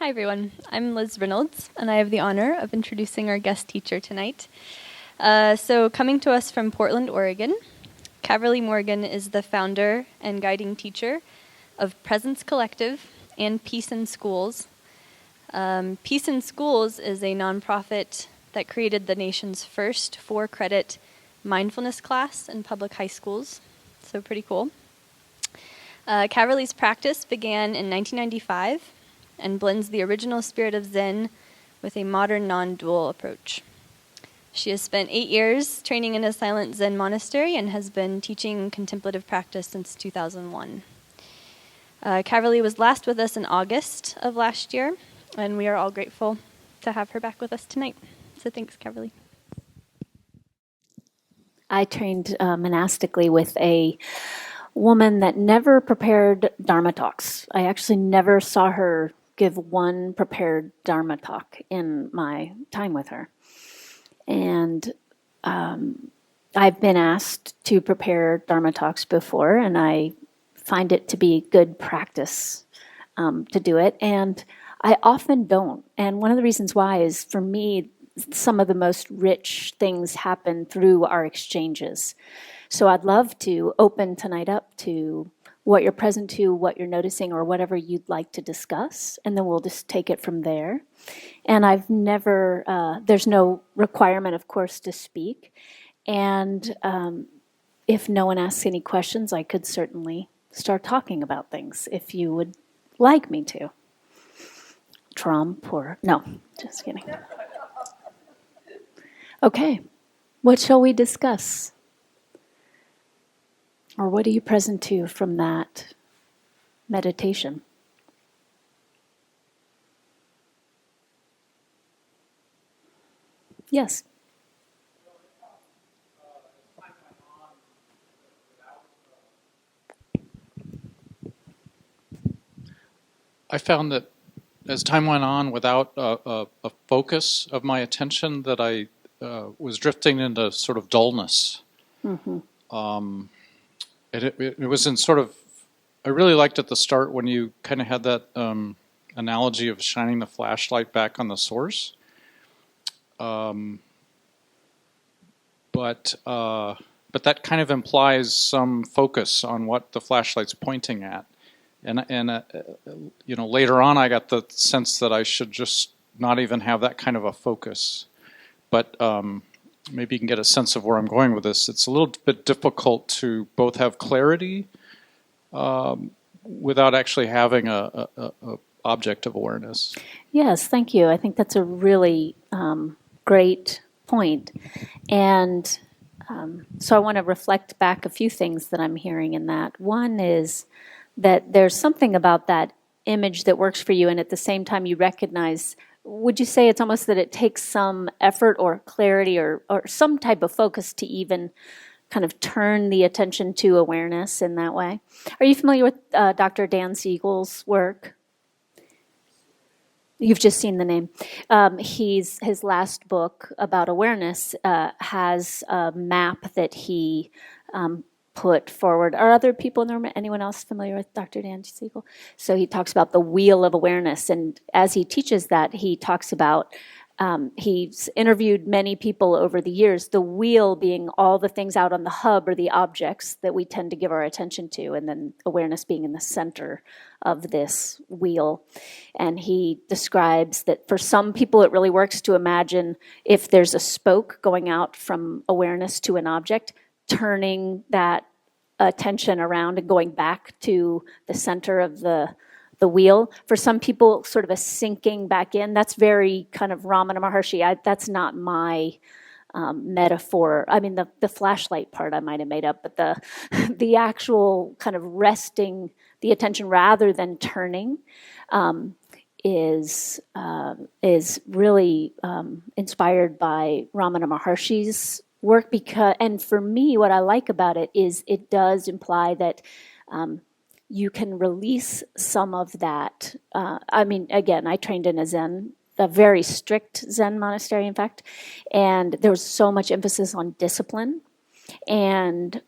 Hi everyone, I'm Liz Reynolds, and I have the honor of introducing our guest teacher tonight. So coming to us from Portland, Oregon, Caverly Morgan is the founder and guiding teacher of Presence Collective and Peace in Schools. Peace in Schools is a nonprofit that created the nation's first 4-credit mindfulness class in public high schools, so pretty cool. Caverly's practice began in 1995 and blends the original spirit of Zen with a modern non-dual approach. She has spent 8 years training in a silent Zen monastery and has been teaching contemplative practice since 2001. Caverly was last with us in August of last year, and we are all grateful to have her back with us tonight. So thanks, Caverly. I trained monastically with a woman that never prepared Dharma talks. I actually never saw her give one prepared Dharma talk in my time with her. And I've been asked to prepare Dharma talks before, and I find it to be good practice to do it. And I often don't. And one of the reasons why is, for me, some of the most rich things happen through our exchanges. So I'd love to open tonight up to what you're present to, what you're noticing, or whatever you'd like to discuss, and then we'll just take it from there. And I've never, there's no requirement, of course, to speak. And if no one asks any questions, I could certainly start talking about things if you would like me to. Trump or, no, just kidding. Okay, what shall we discuss? Or what are you present to from that meditation? Yes. I found that as time went on, without a focus of my attention, that I was drifting into sort of dullness. Mm-hmm. It was in sort of, I really liked at the start when you kind of had that analogy of shining the flashlight back on the source. But that kind of implies some focus on what the flashlight's pointing at. And later on I got the sense that I should just not even have that kind of a focus. But maybe you can get a sense of where I'm going with this. It's a little bit difficult to both have clarity without actually having a object of awareness. Yes, thank you. I think that's a really great point. And so I want to reflect back a few things that I'm hearing in that. One is that there's something about that image that works for you, and at the same time you recognize, would you say it's almost that it takes some effort or clarity or some type of focus to even kind of turn the attention to awareness in that way? Are you familiar with Dr. Dan Siegel's work? You've just seen the name. His last book about awareness has a map that he put forward. Are other people in the room, anyone else familiar with Dr. Dan Siegel? So he talks about the wheel of awareness, and as he teaches that, he talks about, he's interviewed many people over the years, the wheel being all the things out on the hub or the objects that we tend to give our attention to, and then awareness being in the center of this wheel. And he describes that for some people it really works to imagine if there's a spoke going out from awareness to an object, turning that attention around and going back to the center of the wheel. For some people, sort of a sinking back in. That's very kind of Ramana Maharshi. That's not my metaphor. I mean, the flashlight part I might have made up, but the actual kind of resting the attention rather than turning is really inspired by Ramana Maharshi's work, and for me, what I like about it is it does imply that you can release some of that. Again, I trained in a very strict Zen monastery, in fact, and there was so much emphasis on discipline and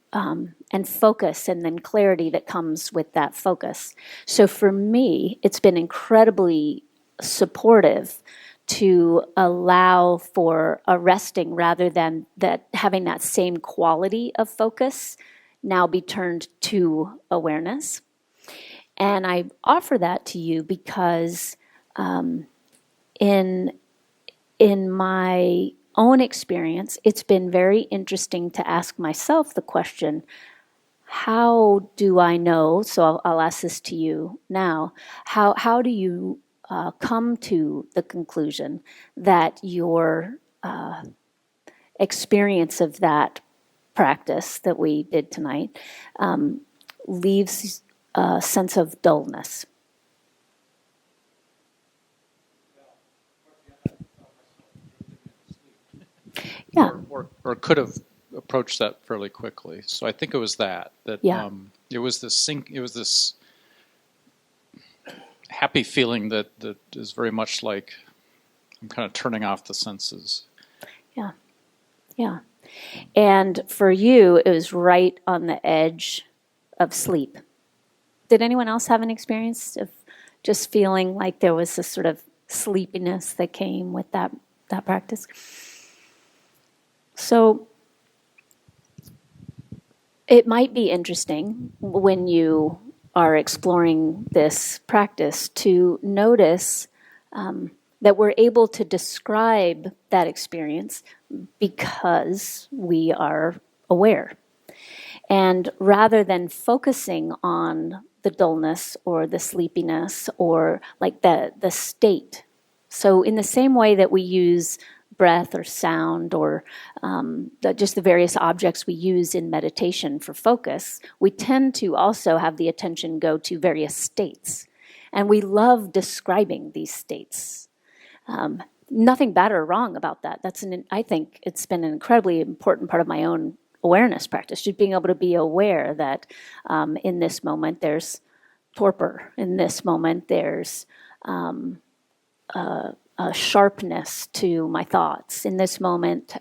focus, and then clarity that comes with that focus. So for me, it's been incredibly supportive to allow for a resting rather than that having that same quality of focus now be turned to awareness. And I offer that to you because in my own experience, it's been very interesting to ask myself the question, how do I know, so I'll ask this to you now, how do you come to the conclusion that your experience of that practice that we did tonight leaves a sense of dullness? Yeah. Or could have approached that fairly quickly. So I think it was that Yeah. it was this happy feeling that is very much like I'm kind of turning off the senses. Yeah. Yeah. And for you, it was right on the edge of sleep. Did anyone else have an experience of just feeling like there was this sort of sleepiness that came with that practice? So it might be interesting when you are exploring this practice to notice that we're able to describe that experience because we are aware. And rather than focusing on the dullness or the sleepiness or like the state. So in the same way that we use breath or sound or just the various objects we use in meditation for focus, we tend to also have the attention go to various states. And we love describing these states. Nothing bad or wrong about that. I think it's been an incredibly important part of my own awareness practice, just being able to be aware that in this moment there's torpor. In this moment there's a sharpness to my thoughts. In this moment,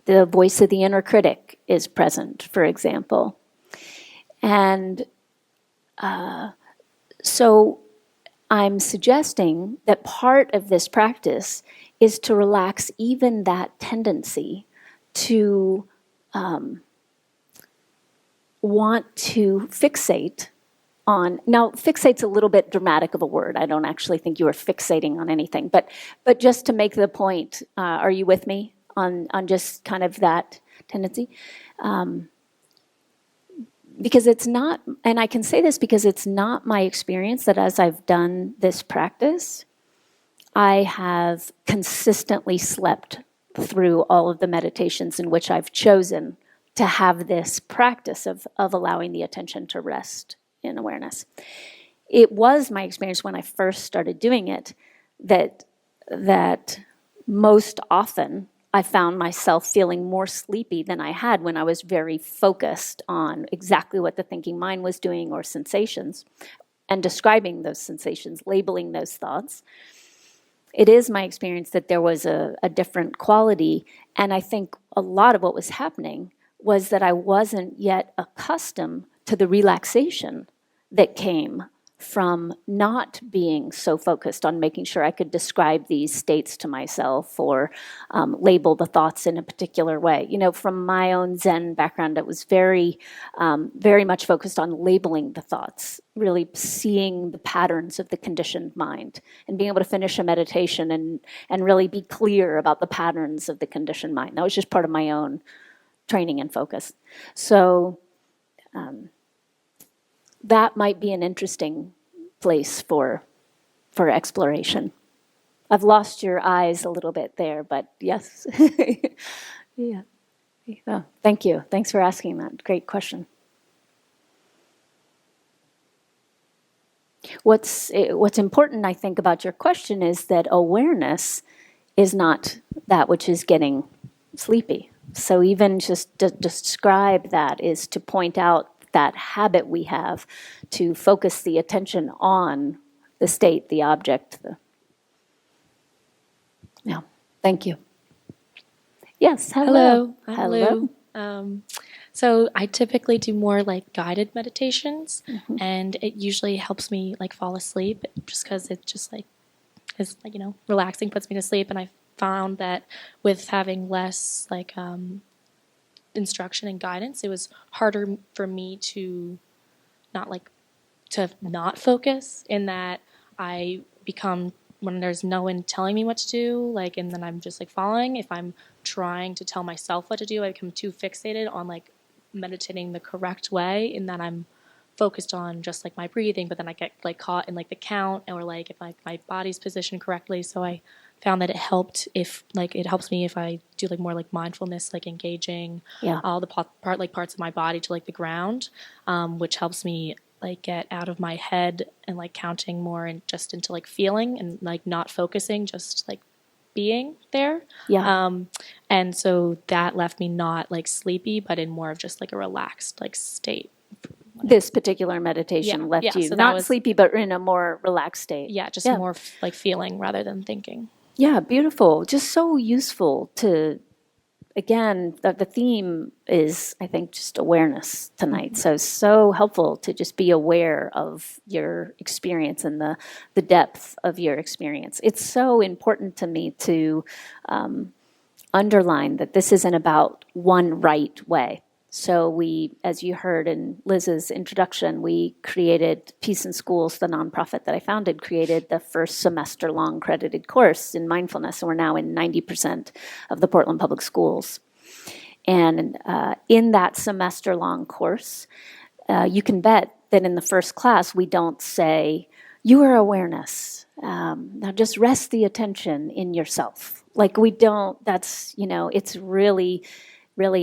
the voice of the inner critic is present, for example. And so I'm suggesting that part of this practice is to relax even that tendency to want to fixate on, now fixate's a little bit dramatic of a word. I don't actually think you are fixating on anything, but just to make the point, are you with me on just kind of that tendency? Because it's not, and I can say this because it's not my experience that as I've done this practice, I have consistently slept through all of the meditations in which I've chosen to have this practice of allowing the attention to rest in awareness. It was my experience when I first started doing it that most often I found myself feeling more sleepy than I had when I was very focused on exactly what the thinking mind was doing or sensations and describing those sensations, labeling those thoughts. It is my experience that there was a different quality, and I think a lot of what was happening was that I wasn't yet accustomed to the relaxation that came from not being so focused on making sure I could describe these states to myself or label the thoughts in a particular way. You know, from my own Zen background, it was very much focused on labeling the thoughts, really seeing the patterns of the conditioned mind and being able to finish a meditation and really be clear about the patterns of the conditioned mind. That was just part of my own training and focus. So that might be an interesting place for exploration. I've lost your eyes a little bit there, but yes. Yeah. Oh, thank you. Thanks for asking that. Great question. What's important, I think, about your question is that awareness is not that which is getting sleepy. So even just to describe that is to point out that habit we have to focus the attention on the state, the object. Yeah, thank you. Yes, hello. Hello. So I typically do more like guided meditations, and it usually helps me like fall asleep just because it's just like is like, relaxing, puts me to sleep. And I found that with having less like instruction and guidance, it was harder for me to not focus, in that I become, when there's no one telling me what to do, like, and then I'm just like following. If I'm trying to tell myself what to do, I become too fixated on like meditating the correct way, and then I'm focused on just like my breathing, but then I get like caught in like the count, or like if my body's positioned correctly. So I found that it helps me if I do like more like mindfulness, like engaging all the parts of my body to like the ground, which helps me like get out of my head and like counting more and just into like feeling and like not focusing, just like being there. And so that left me not like sleepy, but in more of just like a relaxed like state. This particular meditation left you so not sleepy, but in a more relaxed state. Just more like feeling rather than thinking. Yeah, beautiful. Just so useful to, again, the theme is, I think, just awareness tonight. So helpful to just be aware of your experience and the depth of your experience. It's so important to me to underline that this isn't about one right way. So we, as you heard in Liz's introduction, we created Peace in Schools, the nonprofit that I founded, created the first semester-long credited course in mindfulness, and we're now in 90% of the Portland Public Schools. And in that semester-long course, you can bet that in the first class, we don't say, you are awareness. Now just rest the attention in yourself. Like we don't, that's, it's really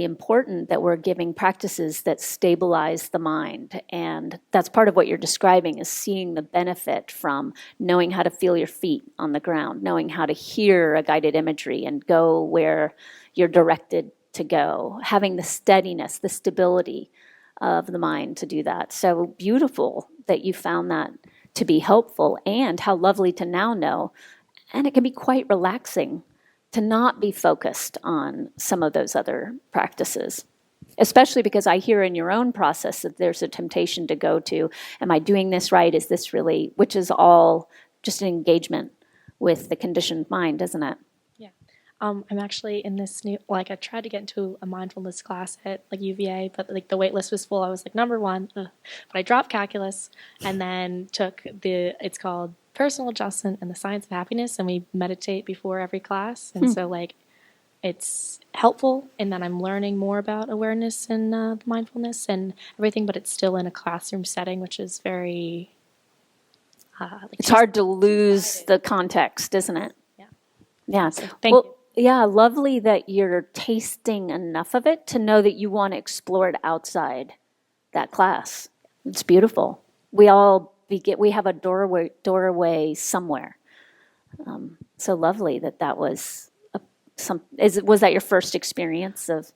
important that we're giving practices that stabilize the mind. And that's part of what you're describing, is seeing the benefit from knowing how to feel your feet on the ground, knowing how to hear a guided imagery and go where you're directed to go, having the steadiness, the stability of the mind to do that. So beautiful that you found that to be helpful, and how lovely to now know. And it can be quite relaxing to not be focused on some of those other practices, especially because I hear in your own process that there's a temptation to go to, am I doing this right? Is this really, which is all just an engagement with the conditioned mind, isn't it? Yeah. I'm actually in this new, I tried to get into a mindfulness class at like UVA, but like the wait list was full. I was like number one, but I dropped calculus and then took it's called Personal Adjustment and the Science of Happiness, and we meditate before every class. And so like it's helpful, and then I'm learning more about awareness and mindfulness and everything, but it's still in a classroom setting, which is very it's hard to lose the context, isn't it? Yeah. So thank you. Yeah, lovely that you're tasting enough of it to know that you want to explore it outside that class. It's beautiful. We have a doorway somewhere. So lovely that was was that your first experience of?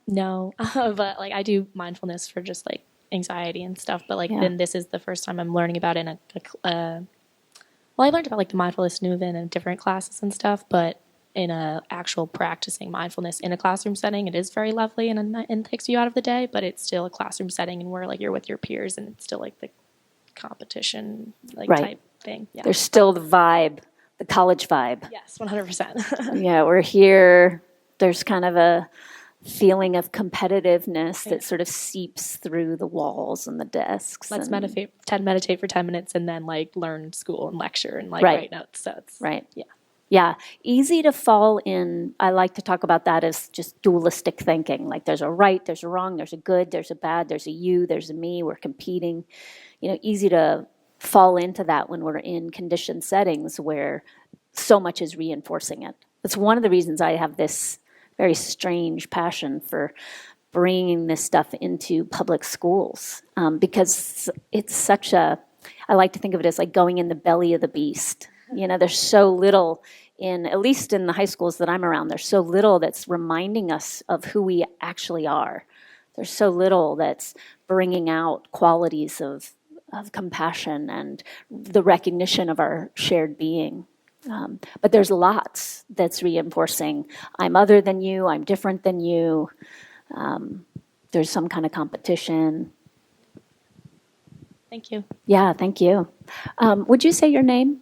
No, but like I do mindfulness for just like anxiety and stuff. But like then this is the first time I'm learning about it in I learned about like the mindfulness movement in different classes and stuff, but in a actual practicing mindfulness in a classroom setting, it is very lovely and takes you out of the day. But it's still a classroom setting, and where like you're with your peers, and it's still like the competition type thing. Yeah. There's still the vibe, the college vibe. Yes, 100%. Yeah, we're here. There's kind of a feeling of competitiveness that sort of seeps through the walls and the desks. Let's meditate for 10 minutes and then like learn school and lecture and like write notes. So it's Yeah, easy to fall in. I like to talk about that as just dualistic thinking. Like there's a right, there's a wrong, there's a good, there's a bad, there's a you, there's a me, we're competing. Easy to fall into that when we're in conditioned settings where so much is reinforcing it. It's one of the reasons I have this very strange passion for bringing this stuff into public schools, because it's such I like to think of it as like going in the belly of the beast. There's so little at least in the high schools that I'm around, there's so little that's reminding us of who we actually are. There's so little that's bringing out qualities of compassion and the recognition of our shared being. But there's lots that's reinforcing, I'm other than you, I'm different than you. There's some kind of competition. Thank you. Yeah, thank you. Would you say your name?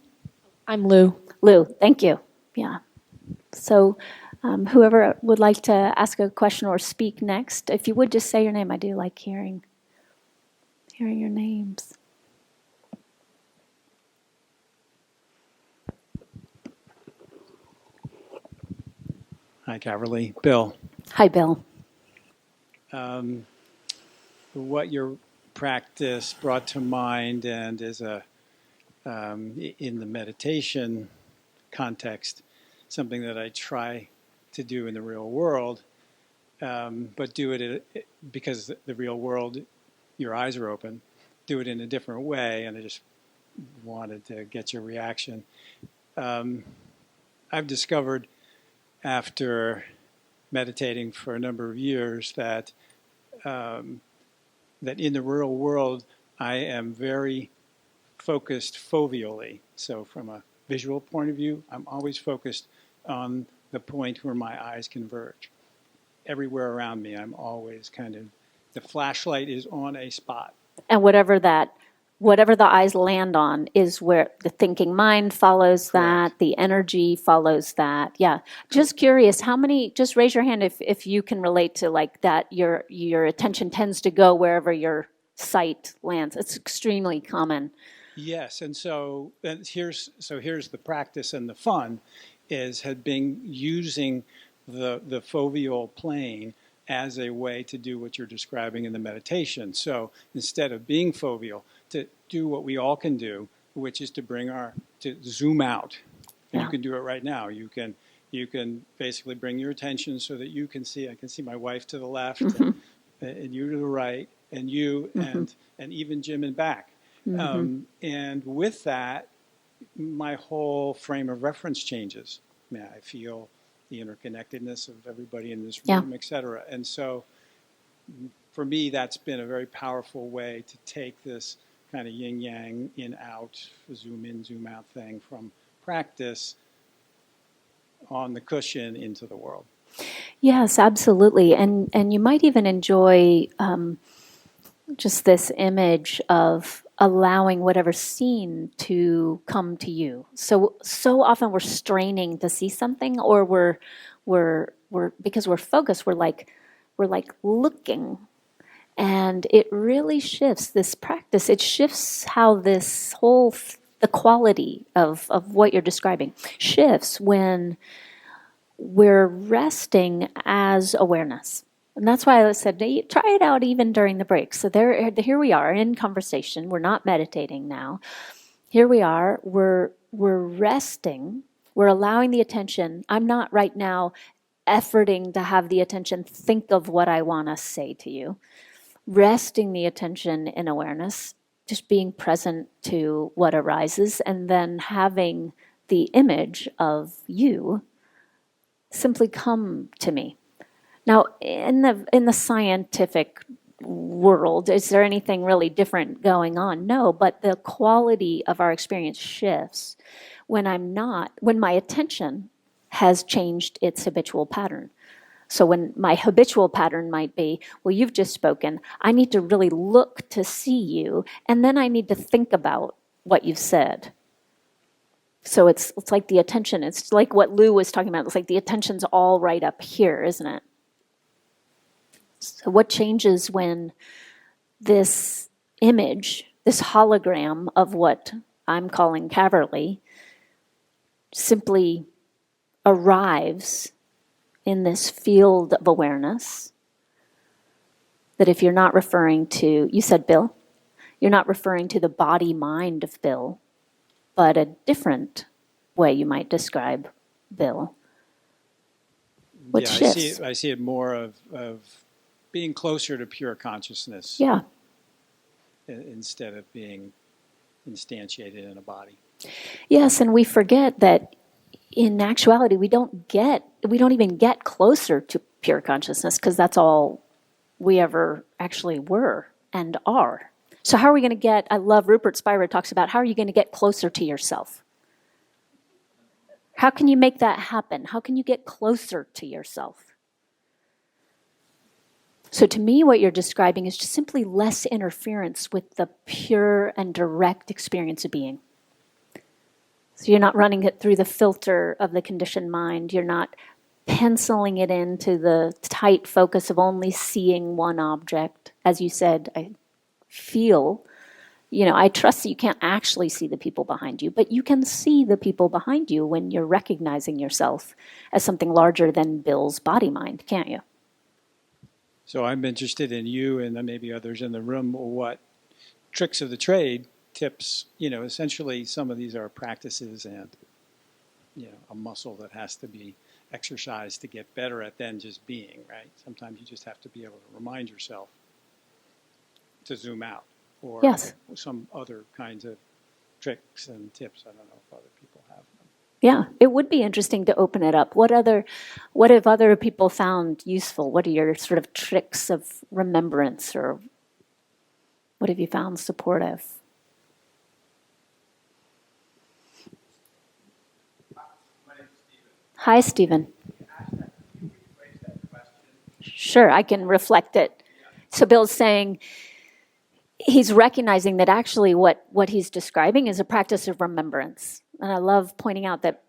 I'm Lou. Lou, thank you. Yeah. So whoever would like to ask a question or speak next, if you would just say your name. I do like hearing your names. Hi, Caverly. Bill. Hi, Bill. What your practice brought to mind, and as a in the meditation context, something that I try to do in the real world, but do it because the real world, your eyes are open. Do it in a different way, and I just wanted to get your reaction. I've discovered after meditating for a number of years that that in the real world I am very focused foveally. So from a visual point of view, I'm always focused on the point where my eyes converge. Everywhere around me, I'm always kind of, the flashlight is on a spot. And whatever the eyes land on is where the thinking mind follows that, Correct. the energy follows that. Yeah. Just curious, how many, just raise your hand if you can relate to like that, your attention tends to go wherever your sight lands. It's extremely common. Yes, and here's the practice and the fun had been using the foveal plane as a way to do what you're describing in the meditation. So instead of being foveal, to do what we all can do, which is to zoom out. And Yeah. you can do it right now. You can basically bring your attention so that you can see. I can see my wife to the left, and you to the right, and you and even Jim and back. And with that, my whole frame of reference changes. I feel the interconnectedness of everybody in this room, et cetera. And so for me, that's been a very powerful way to take this kind of yin-yang, in-out, zoom in, zoom out thing from practice on the cushion into the world. Yes, absolutely. And you might even enjoy just this image of allowing whatever's seen to come to you. So often we're straining to see something, or we're because we're focused, we're like looking. And it really shifts this practice. It shifts how this whole the quality of what you're describing shifts when we're resting as awareness. And that's why I said, try it out even during the break. So here we are in conversation. We're not meditating now. Here we are. We're resting. We're allowing the attention. I'm not right now efforting to have the attention think of what I want to say to you. Resting the attention in awareness, just being present to what arises, and then having the image of you simply come to me. Now, in the scientific world, is there anything really different going on? No, but the quality of our experience shifts when my attention has changed its habitual pattern. So when my habitual pattern might be, well, you've just spoken, I need to really look to see you, and then I need to think about what you've said. So it's like the attention, it's like what Lou was talking about, it's like the attention's all right up here, isn't it? So what changes when this image, this hologram of what I'm calling Caverly, simply arrives in this field of awareness, that if you're not referring to, you said Bill, you're not referring to the body-mind of Bill, but a different way you might describe Bill. What shifts? I see it more of being closer to pure consciousness. Yeah. Instead of being instantiated in a body. Yes, and we forget that in actuality, we don't even get closer to pure consciousness, because that's all we ever actually were and are. So how are we going to get, I love Rupert Spira talks about, how are you going to get closer to yourself? How can you make that happen? How can you get closer to yourself? So to me, what you're describing is just simply less interference with the pure and direct experience of being. So you're not running it through the filter of the conditioned mind. You're not penciling it into the tight focus of only seeing one object. As you said, I feel, I trust that you can't actually see the people behind you, but you can see the people behind you when you're recognizing yourself as something larger than Bill's body mind, can't you? So I'm interested in you and then maybe others in the room, what tricks of the trade, tips, essentially some of these are practices and, a muscle that has to be exercised to get better at than just being, right? Sometimes you just have to be able to remind yourself to zoom out, or yes. some other kinds of tricks and tips. I don't know if other people have them. Yeah, it would be interesting to open it up. What have other people found useful? What are your sort of tricks of remembrance, or what have you found supportive? Hi, Stephen. Sure, I can reflect it. So Bill's saying he's recognizing that actually what he's describing is a practice of remembrance. And I love pointing out that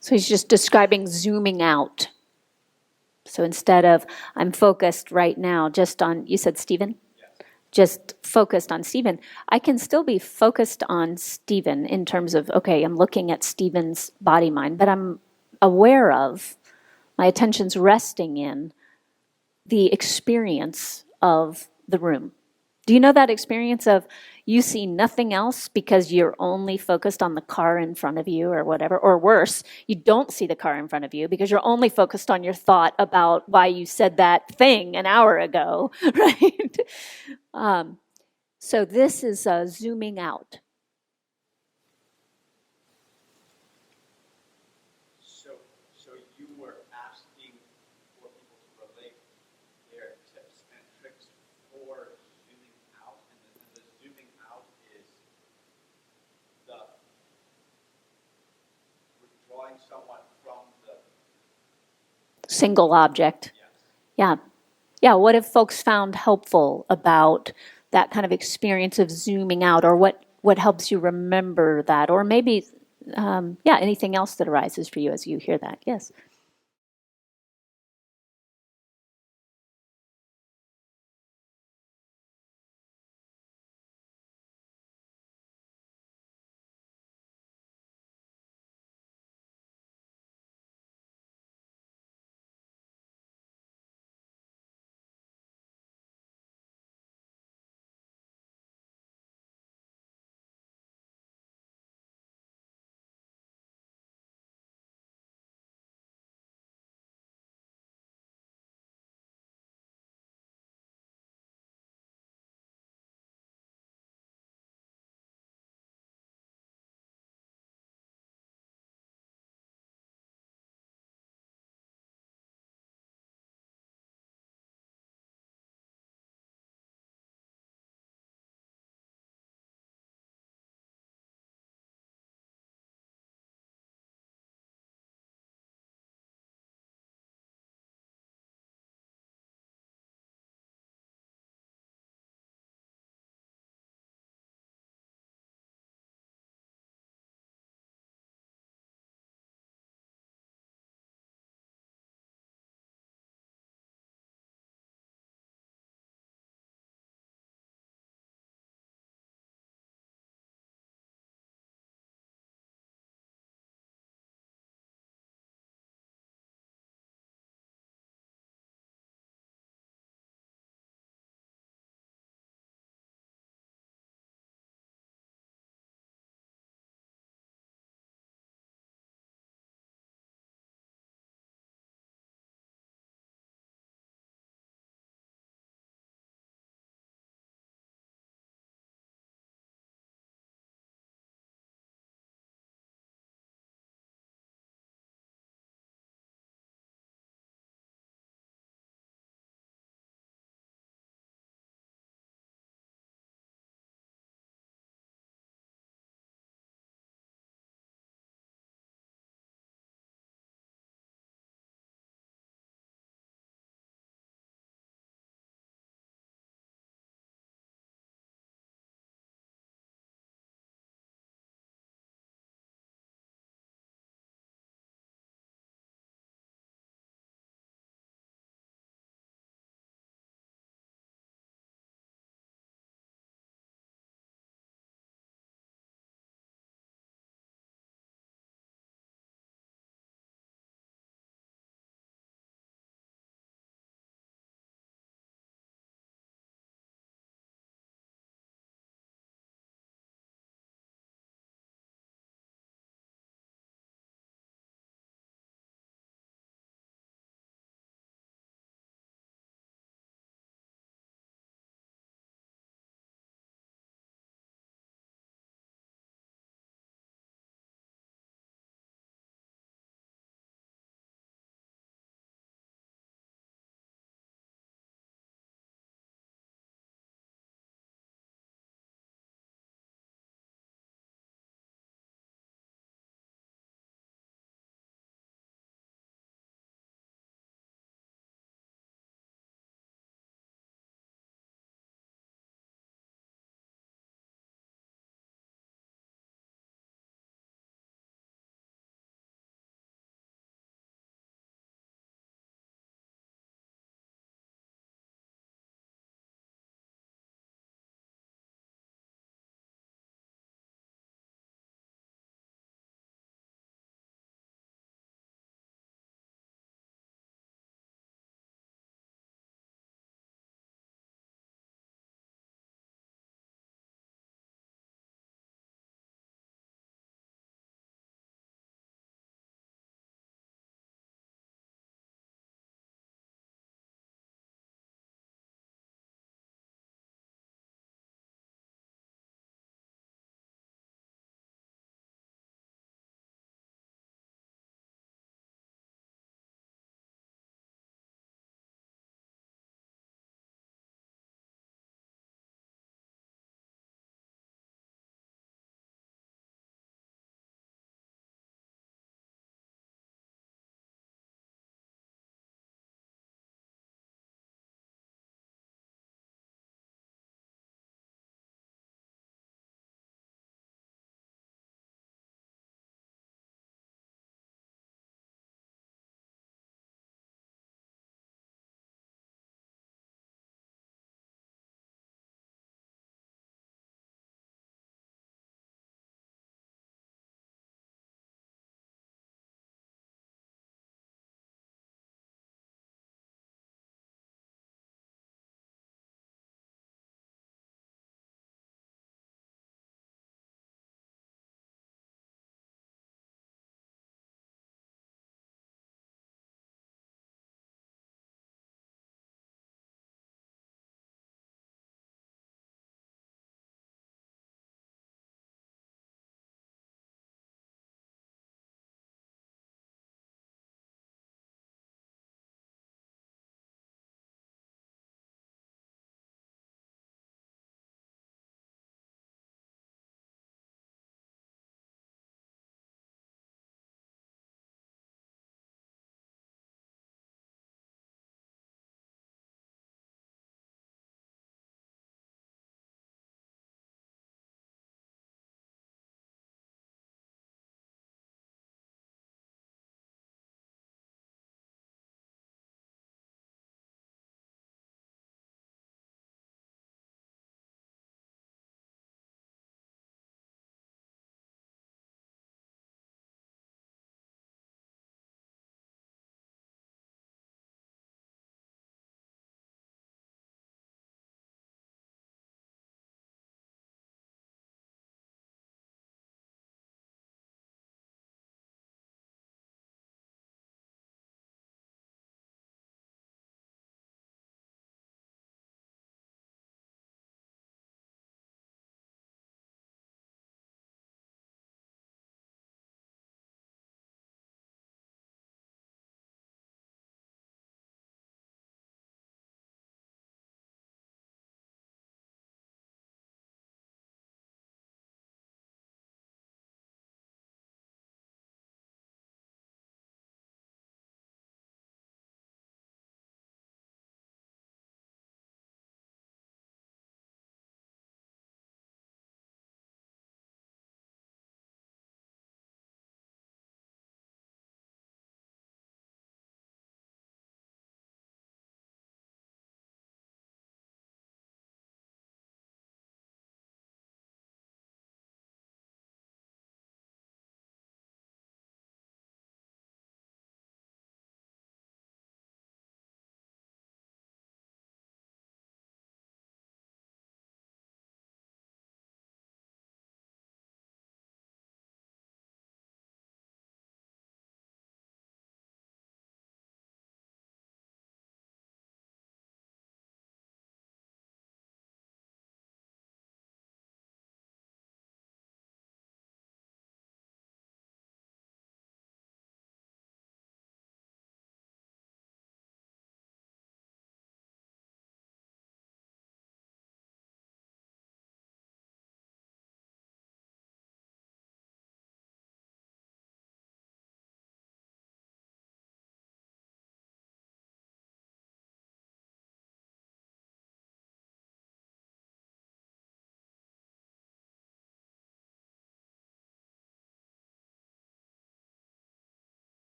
so he's just describing zooming out. So instead of, I'm focused right now just on, you said Stephen? Yes. Just focused on Stephen. I can still be focused on Stephen in terms of, okay, I'm looking at Stephen's body mind, but I'm aware of, my attention's resting in the experience of the room. Do you know that experience of you see nothing else because you're only focused on the car in front of you or whatever, or worse, you don't see the car in front of you because you're only focused on your thought about why you said that thing an hour ago, right? So this is zooming out. So you were asking for people to relate their tips and tricks for zooming out, and the zooming out is withdrawing someone from the single object. Yes. Yeah. Yeah, what have folks found helpful about that kind of experience of zooming out, or what helps you remember that, or maybe, anything else that arises for you as you hear that? Yes.